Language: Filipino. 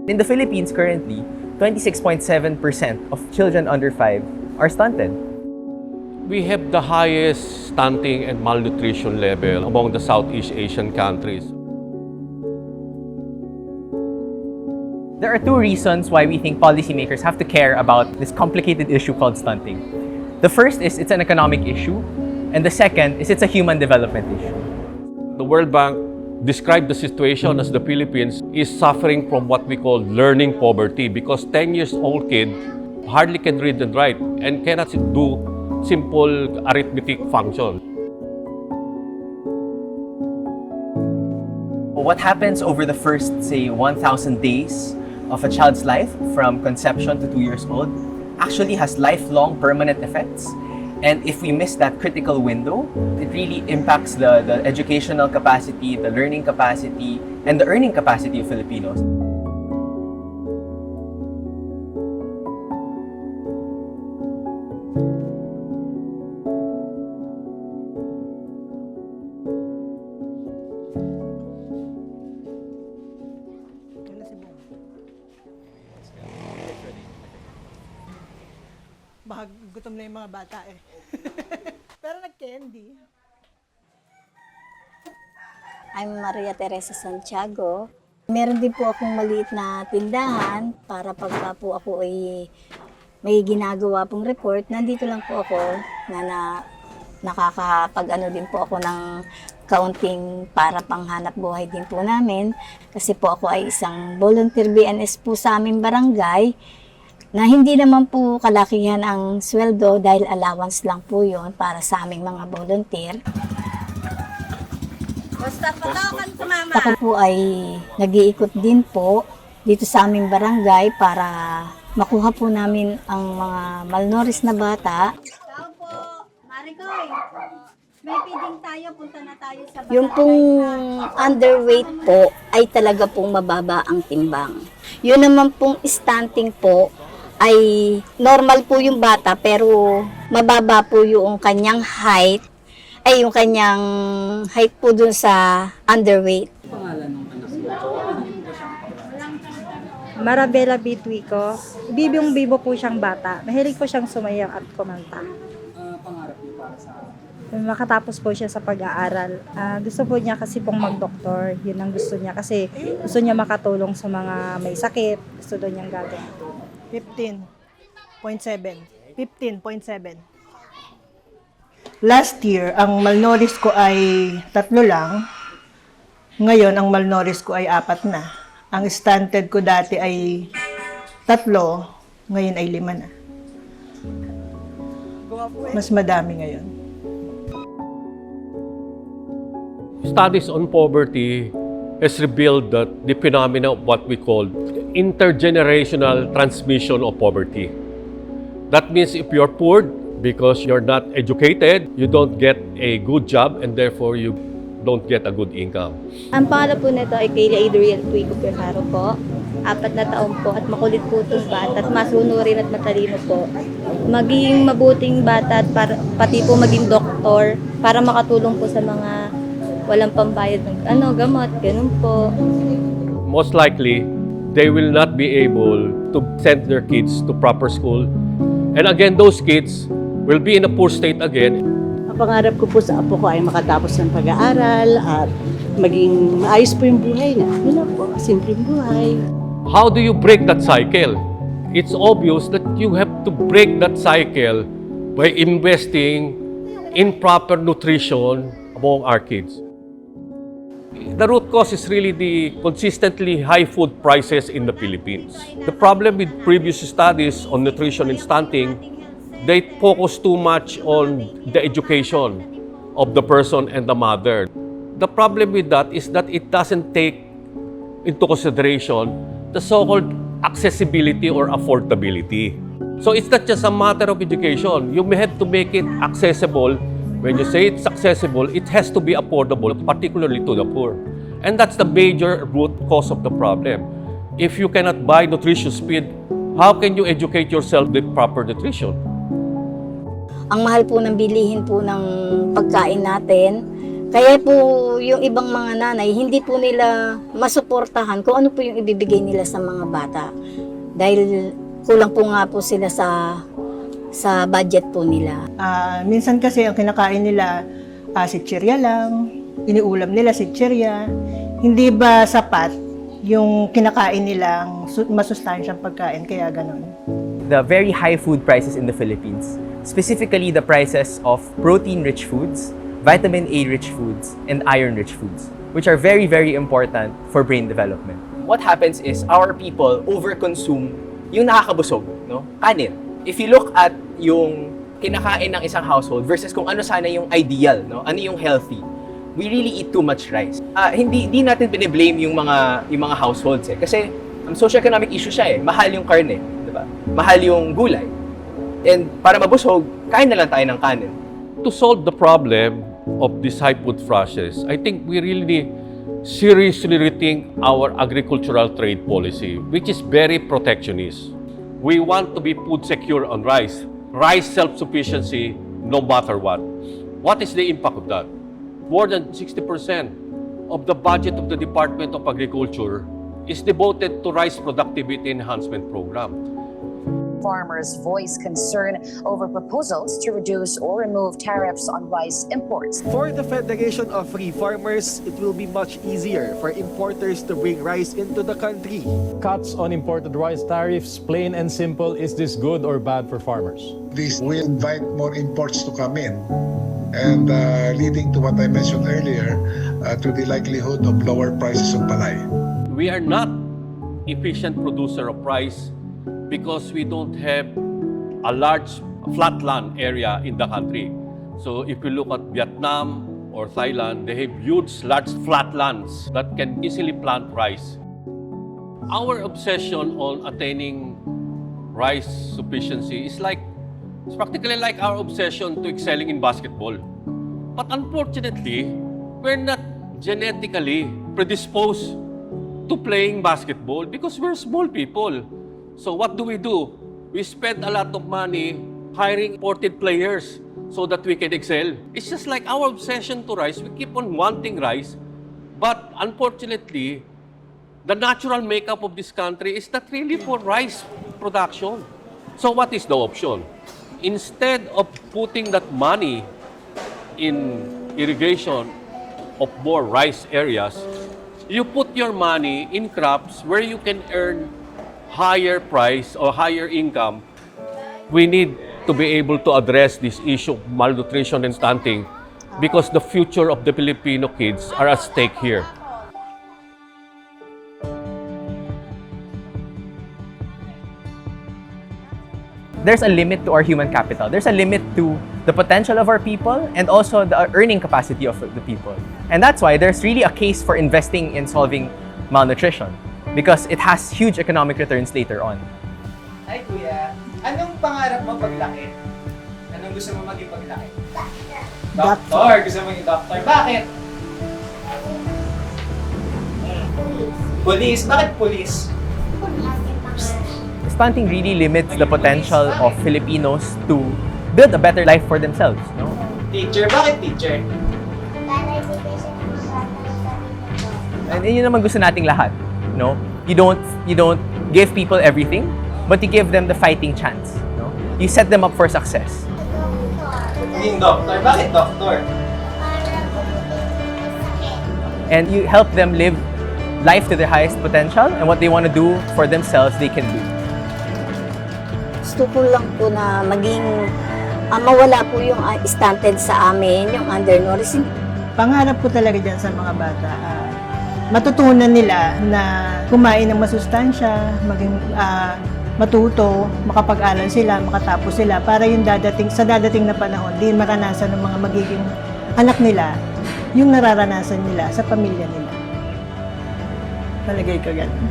In the Philippines currently, 26.7% of children under 5 are stunted. We have the highest stunting and malnutrition level among the Southeast Asian countries. There are two reasons why we think policymakers have to care about this complicated issue called stunting. The first is it's an economic issue, and the second is it's a human development issue. The World Bank described the situation as the Philippines is suffering from what we call learning poverty because 10-year-old kid hardly can read and write and cannot do simple arithmetic function. What happens over the first, say, 1,000 days of a child's life from conception to 2 years old actually has lifelong permanent effects. And if we miss that critical window, it really impacts the educational capacity, the learning capacity, and the earning capacity of Filipinos. Baka gutom na yung mga bata eh. Pero nag-candy. I'm 𝑵𝒂𝒕𝒊𝒐𝒏. Meron din po akong maliit na tindahan para pagka po ako ay may ginagawa pong report, nandito lang po ako na nakakapag-ano din po ako ng kaunting para panghanap buhay din po namin. Kasi po ako ay isang volunteer BNS po sa aming barangay na hindi naman po kalakihan ang sweldo dahil allowance lang po yon para sa aming mga volunteer. Basta patawakan sa mama. Ako po ay nag-iikot din po dito sa aming barangay para makuha po namin ang mga malnourished na bata. Tao po, Marikoy. May feeding tayo, punta na tayo sa barangay. Yung pong underweight po ay talaga pong mababa ang timbang. Yun naman pong stunting po ay normal po yung bata pero mababa po yung kanyang height, ay yung kanyang height po dun sa underweight. Marabela Bitwiko. Bibong-bibo po siyang bata. Mahilig po siyang sumayaw at kumanta. Pangarap niyo para sa Makatapos po siya sa pag-aaral. Gusto po niya kasi pong mag-doktor. Yun ang gusto niya kasi gusto niya makatulong sa mga may sakit. Gusto daw niyang gagawin. 15.7. 15.7. Last year, ang malnourished ko ay 3 lang. Ngayon, ang malnourished ko ay 4 na. Ang stunted ko dati ay 3, ngayon ay 5 na. Mas madami ngayon. Studies on poverty has revealed that the phenomena of what we call intergenerational transmission of poverty. That means if you're poor because you're not educated, you don't get a good job and therefore you don't get a good income. Ang pangalan po nito ay kay 𝑵𝒂𝒕𝒊𝒐𝒏 po. 4 na taon po at makulit po itong bata at masunurin at matalino po. Maging mabuting bata at pati po maging doktor para makatulong po sa mga walang pambayad ng gamot, ganun po. Most likely, they will not be able to send their kids to proper school. And again, those kids will be in a poor state again. Ang pangarap ko po sa apo ko ay makatapos ng pag-aaral at maging maayos po yung buhay niya. Yun lang po, simpleng buhay. How do you break that cycle? It's obvious that you have to break that cycle by investing in proper nutrition among our kids. The root cause is really the consistently high food prices in the Philippines. The problem with previous studies on nutrition and stunting, they focus too much on the education of the person and the mother. The problem with that is that it doesn't take into consideration the so-called accessibility or affordability. So it's not just a matter of education. You may have to make it accessible. When you say it's accessible, it has to be affordable, particularly to the poor. And that's the major root cause of the problem. If you cannot buy nutritious feed, how can you educate yourself with proper nutrition? Ang mahal po ng bilihin po ng pagkain natin, Kaya po yung ibang mga nanay, hindi po nila masuportahan kung ano po yung ibibigay nila sa mga bata. Dahil kulang po nga po sila sa budget po nila. Minsan kasi ang kinakain nila sitsirya lang, iniulam nila sitsirya. Hindi ba sapat yung kinakain nilang masustansyang pagkain, kaya ganun? The very high food prices in the Philippines, specifically the prices of protein-rich foods, vitamin A-rich foods, and iron-rich foods, which are very, very important for brain development. What happens is our people overconsume yung nakakabusog, no? Kanin. If you look at yung kinakain ng isang household versus kung ano sana yung ideal, no? Ano yung healthy, we really eat too much rice. Hindi natin bine-blame yung mga households eh. Kasi socioeconomic issue siya eh. Mahal yung karne, di ba? Mahal yung gulay. And para mabusog, kain na lang tayo ng kanin. To solve the problem of these high food prices, I think we really need seriously rethink our agricultural trade policy, which is very protectionist. We want to be food secure on rice self-sufficiency no matter what. What is the impact of that? More than 60% of the budget of the Department of Agriculture is devoted to rice productivity enhancement program. Farmers voice concern over proposals to reduce or remove tariffs on rice imports. For the Federation of Free Farmers, it will be much easier for importers to bring rice into the country. Cuts on imported rice tariffs, plain and simple, is this good or bad for farmers? This will invite more imports to come in, and leading to what I mentioned earlier, to the likelihood of lower prices of palay. We are not efficient producer of rice because we don't have a large flatland area in the country. So if you look at Vietnam or Thailand, they have huge, large flatlands that can easily plant rice. Our obsession on attaining rice sufficiency is practically like our obsession to excelling in basketball. But unfortunately, we're not genetically predisposed to playing basketball because we're small people. So what do? We spend a lot of money hiring imported players so that we can excel. It's just like our obsession to rice. We keep on wanting rice, but unfortunately, the natural makeup of this country is not really for rice production. So what is the option? Instead of putting that money in irrigation of more rice areas, you put your money in crops where you can earn higher price or higher income. We need to be able to address this issue of malnutrition and stunting because the future of the Filipino kids are at stake here. There's a limit to our human capital. There's a limit to the potential of our people and also the earning capacity of the people. And that's why there's really a case for investing in solving malnutrition, because it has huge economic returns later on. Hi Kuya, anong pangarap mo paglaki? Anong gusto mo maging paglaki? Doctor! Gusto mo maging doctor? Bakit? Police? Bakit police? Stunting really limits the potential of Filipinos to build a better life for themselves. No? Teacher? Bakit teacher? And yun naman gusto nating lahat. No? You don't give people everything, but you give them the fighting chance. No? You set them up for success. Maging doctor? Bakit doctor? And you help them live life to their highest potential, and what they want to do for themselves, they can do. Gusto ko lang po na mawala po yung stunted sa amin, yung undernutrition. Pangarap ko talaga dyan sa mga bata, matutunan nila na kumain ng masustansya, maging matuto, makapag-aral sila, makatapos sila para yung sa dadating na panahon, di maranasan ng mga magiging anak nila yung nararanasan nila sa pamilya nila. Palagay ko ganun.